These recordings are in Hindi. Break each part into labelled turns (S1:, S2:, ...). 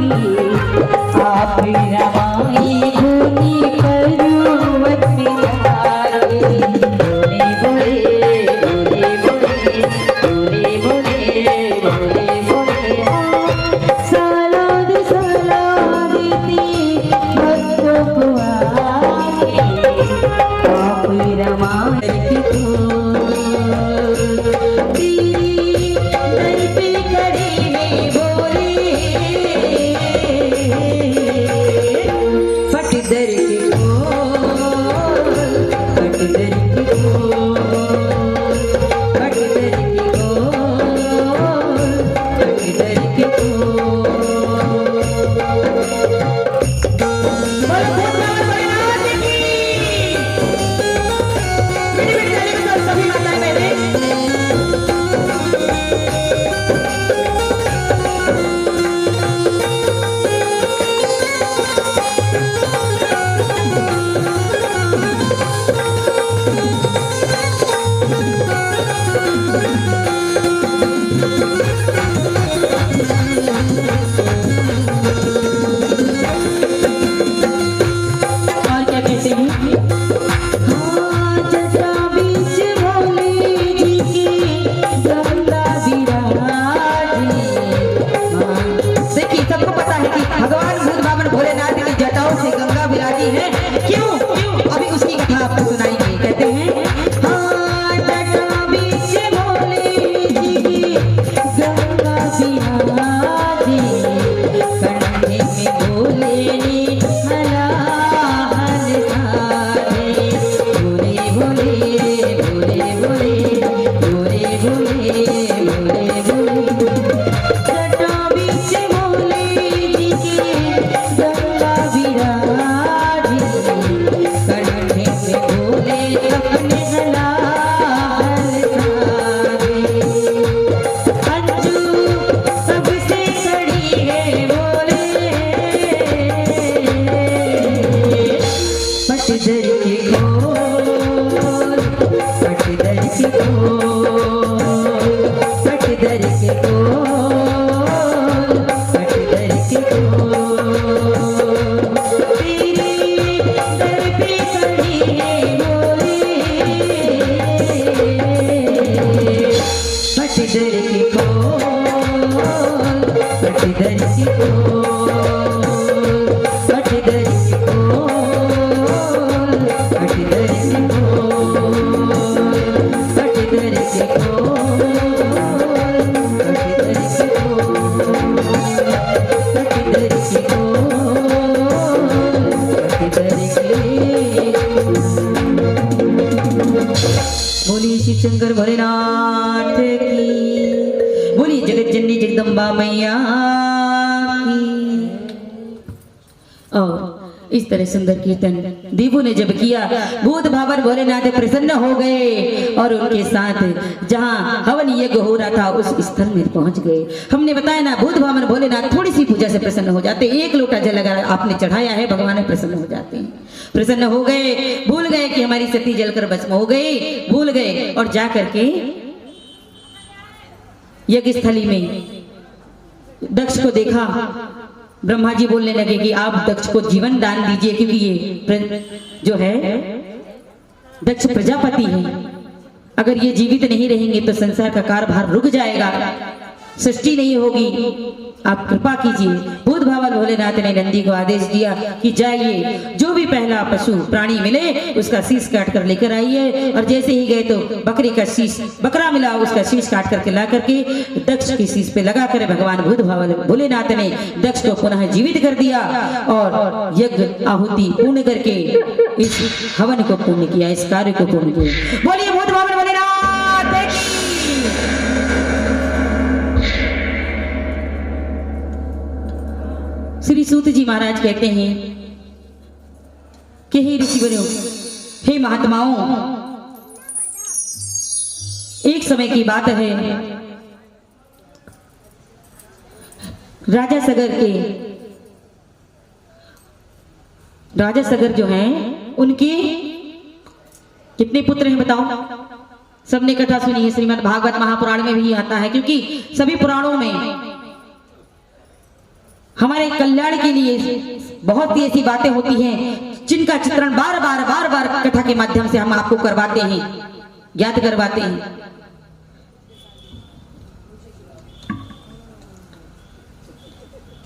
S1: आप रमाई धुनी पर्वत में आए। बोले बोले बोले बोले बोले बोले बोले सालाद सलादती भक्तों को आए। आप रमाई शंकर भोलेनाथ की, बोली जगत जननी जगदम्बा मैया की। और इस तरह सुंदर कीर्तन देवों ने जब किया, भूत भावन भोलेनाथ प्रसन्न हो गए और उनके साथ जहां हवन यज्ञ हो रहा था उस स्थल में पहुंच गए। हमने बताया ना, भूत भावन भोलेनाथ थोड़ी सी पूजा से प्रसन्न हो जाते, एक लोटा जल अगर आपने चढ़ाया है भगवान प्रसन्न हो जाते हैं। प्रसन्न हो गए, भूल गए कि हमारी सती जलकर भस्म हो गई, भूल गए और जा करके यज्ञ स्थली में दक्ष को देखा। ब्रह्मा जी बोलने लगे कि आप दक्ष को जीवन दान दीजिए, क्योंकि ये जो है दक्ष प्रजापति है, अगर ये जीवित नहीं रहेंगे तो संसार का कारभार रुक जाएगा, सृष्टि नहीं होगी, आप कृपा कीजिए। भूत भावन भोलेनाथ ने नंदी को आदेश दिया कि जाइए, जो भी पहला पशु प्राणी मिले उसका शीश काट कर लेकर आइए। और जैसे ही गए तो बकरी का शीश, बकरा मिला, उसका शीश काट करके ला करके दक्ष के शीश पे लगा कर भगवान भूत भावन भोलेनाथ ने दक्ष को पुनः जीवित कर दिया और यज्ञ आहुति पूर्ण करके इस हवन को पूर्ण किया, इस कार्य को पूर्ण किया। बोलिए भूत भावन भोलेनाथ की। श्री सूत जी महाराज कहते हैं कि हे ऋषिवर्यों, हे महात्माओं, एक समय की बात है, राजा सगर जो हैं उनके कितने पुत्र हैं बताओ? सबने कथा सुनी है, श्रीमद् भागवत महापुराण में भी आता है, क्योंकि सभी पुराणों में हमारे कल्याण के लिए बहुत सी ऐसी बातें होती हैं जिनका चित्रण बार बार कथा के माध्यम से हम आपको करवाते हैं, ज्ञात करवाते हैं।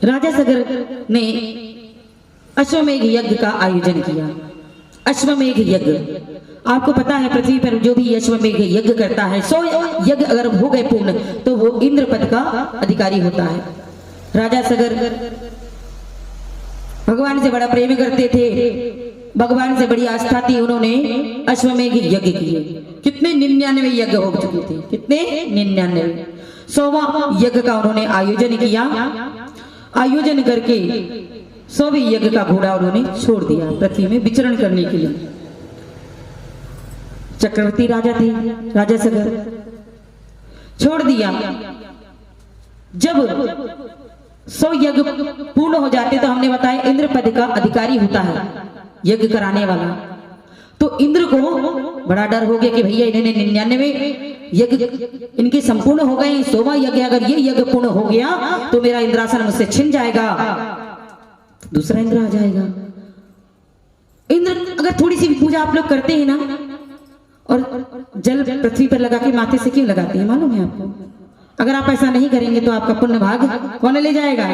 S1: राजा सगर ने अश्वमेघ यज्ञ का आयोजन किया। अश्वमेघ यज्ञ, आपको पता है पृथ्वी पर जो भी अश्वमेघ यज्ञ करता है 100 यज्ञ अगर हो गए पूर्ण तो वो इंद्र पद का अधिकारी होता है। राजा सगर भगवान से बड़ा प्रेम करते थे, भगवान से बड़ी आस्था थी। उन्होंने अश्वमेघ यज्ञ किए। कितने 99 यज्ञ हो चुके थे, कितने 99। 100वां यज्ञ का उन्होंने आयोजन किया। आयोजन करके 100वें यज्ञ का घोड़ा उन्होंने छोड़ दिया पृथ्वी में विचरण करने के लिए। चक्रवर्ती राजा थे राजा सगर, छोड़ दिया। जब 100 यज्ञ पूर्ण हो जाते तो हमने बताया इंद्र पद का अधिकारी होता है यज्ञ कराने वाला। तो इंद्र को बड़ा डर हो गया कि भैया इन्होंने 99 यज्ञ इनके संपूर्ण हो गए, 100वां यज्ञ अगर ये यज्ञ पूर्ण हो गया तो मेरा इंद्रासन मुझसे छिन जाएगा, दूसरा इंद्र आ जाएगा। इंद्र अगर थोड़ी सी भी पूजा आप लोग करते हैं ना, और जल पृथ्वी पर लगा के माथे से क्यों लगाते हैं मालूम है आपको? अगर आप ऐसा नहीं करेंगे तो आपका पुण्य भाग कौन ले जाएगा?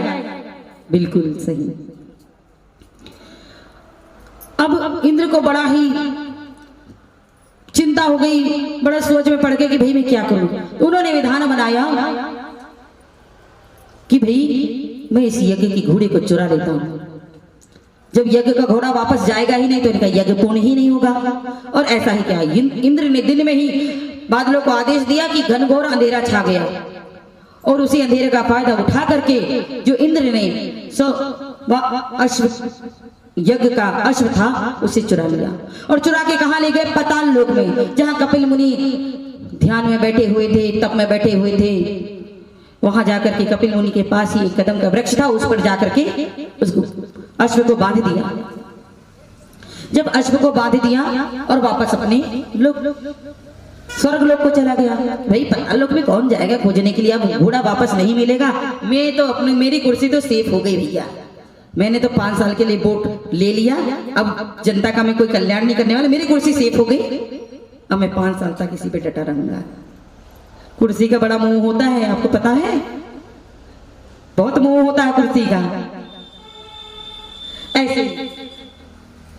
S1: बिल्कुल सही। अब इंद्र को बड़ा ही चिंता हो गई, बड़ा सोच में पड़ गए कि भाई मैं क्या करूं। तो उन्होंने विधान बनाया कि भाई मैं इस यज्ञ की घोड़े को चुरा लेता हूं। जब यज्ञ का घोड़ा वापस जाएगा ही नहीं तो इनका यज्ञ पूर्ण ही नहीं होगा। और ऐसा ही क्या, इंद्र ने दिन में ही बादलों को आदेश दिया कि घनघोर अंधेरा छा गया, और उसी अंधेरे का फायदा उठा करके जो इंद्र ने अश्व यज्ञ का अश्व था उसे चुरा लिया। और चुरा के कहां ले गए? पाताल लोक में, जहां कपिल मुनि ध्यान में बैठे हुए थे, तप में बैठे हुए थे। वहां जाकर के कपिल मुनि के पास ही एक कदम का वृक्ष था, उस पर जाकर के उसको अश्व को बांध दिया। जब अश्व को बांध दिया और वापस अपने लोक स्वर्ग लोक को चला गया। भाई पाताल लोक में कौन जाएगा खोजने के लिए? अब घोड़ा वापस नहीं मिलेगा। मैं तो अपनी मेरी कुर्सी तो सेफ हो गई भैया, मैंने तो 5 साल के लिए वोट ले लिया, अब जनता का मैं कोई कल्याण नहीं करने वाला, मेरी कुर्सी सेफ हो गई। अब मैं 5 साल तक इसी पे डटा रहूंगा। कुर्सी का बड़ा मोह होता है, आपको पता है, बहुत मोह होता है कुर्सी का। ऐसे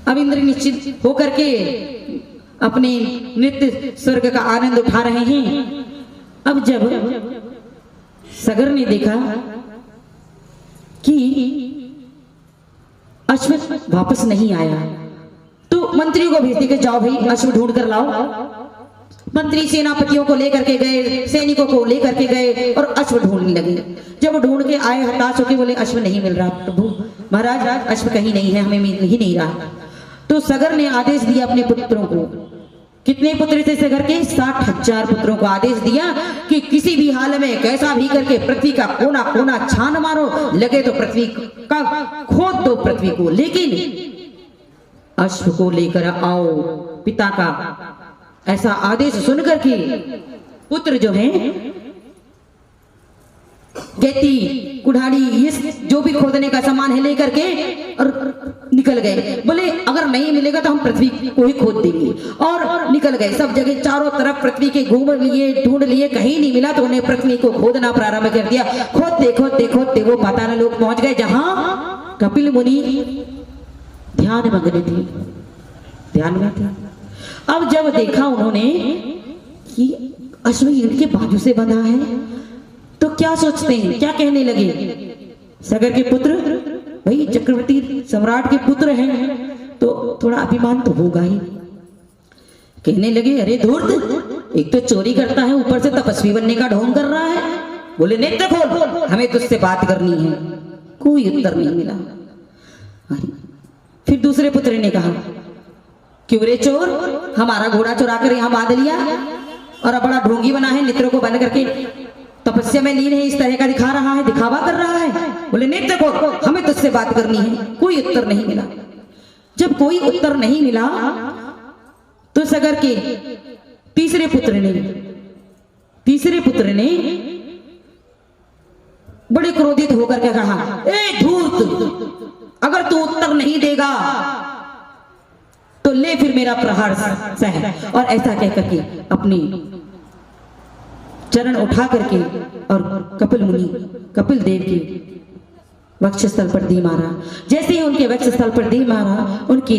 S1: अब इंद्र निश्चित होकर के अपने नित्य स्वर्ग का आनंद उठा रहे हैं। अब जब सगर ने देखा कि अश्व वापस नहीं आया तो मंत्रियों को भेज दिया कि जाओ भाई अश्व ढूंढ कर लाओ। मंत्री सेनापतियों को लेकर के गए, सैनिकों को लेकर के गए और अश्व ढूंढने लगे। जब ढूंढ के आए हताश होकर बोले अश्व नहीं मिल रहा प्रभु, महाराज अश्व कहीं नहीं है, हमें मिल ही नहीं रहा। तो सगर ने आदेश दिया अपने पुत्रों को, कितने पुत्र थे सगर के? 60,000 पुत्रों को आदेश दिया कि किसी भी हाल में कैसा भी करके पृथ्वी का कोना कोना छान मारो, लगे तो पृथ्वी का खोद दो पृथ्वी को, लेकिन अश्व को लेकर आओ। पिता का ऐसा आदेश सुनकर के पुत्र जो हैं गैती कुढ़ाड़ी ये जो भी खोदने का सामान है लेकर के और निकल गए। बोले अगर नहीं मिलेगा तो हम पृथ्वी को ही खोद देंगे, और निकल गए। सब जगह चारों तरफ पृथ्वी के घूम लिए, ढूंढ लिए, कहीं नहीं मिला तो उन्हें पृथ्वी को खोदना प्रारंभ कर दिया। खोदते खोदते खोदते वो पाताल लोक पहुंच गए जहां कपिल मुनि ध्यान मग्न थे, ध्यान में थे। अब जब देखा उन्होंने कि अश्व इनके बाजू से बंधा है तो क्या सोचते हैं, क्या कहने लगे? सगर के पुत्र, भाई चक्रवर्ती सम्राट के पुत्र हैं तो थोड़ा अभिमान तो होगा ही। कहने लगे अरे धूर्त, एक तो चोरी करता है ऊपर से तपस्वी बनने का ढोंग कर रहा है। बोले नेत्र खोल, हमें तुझसे बात करनी है। कोई उत्तर नहीं मिला। फिर दूसरे पुत्र ने कहा क्यों रे चोर, हमारा घोड़ा चुरा कर यहाँ बांध लिया और अब बड़ा ढोंगी बना है, नेत्रों को बंद करके तपस्या में लीन है, इस तरह का दिखा रहा है, दिखावा कर रहा है। बोले नेत्र खोल, हमें तुझसे बात करनी है। कोई उत्तर नहीं मिला। जब कोई उत्तर नहीं मिला तो सगर के तीसरे पुत्र ने बड़े क्रोधित होकर के कहा, ए धूर्त, अगर तू उत्तर नहीं देगा तो ले फिर मेरा प्रहार सह। और ऐसा कहकर के अपनी चरण उठा करके और कपिल मुनि कपिल देव की वक्षस्थल पर दी मारा। जैसे ही उनके वक्षस्थल पर दी मारा, उनकी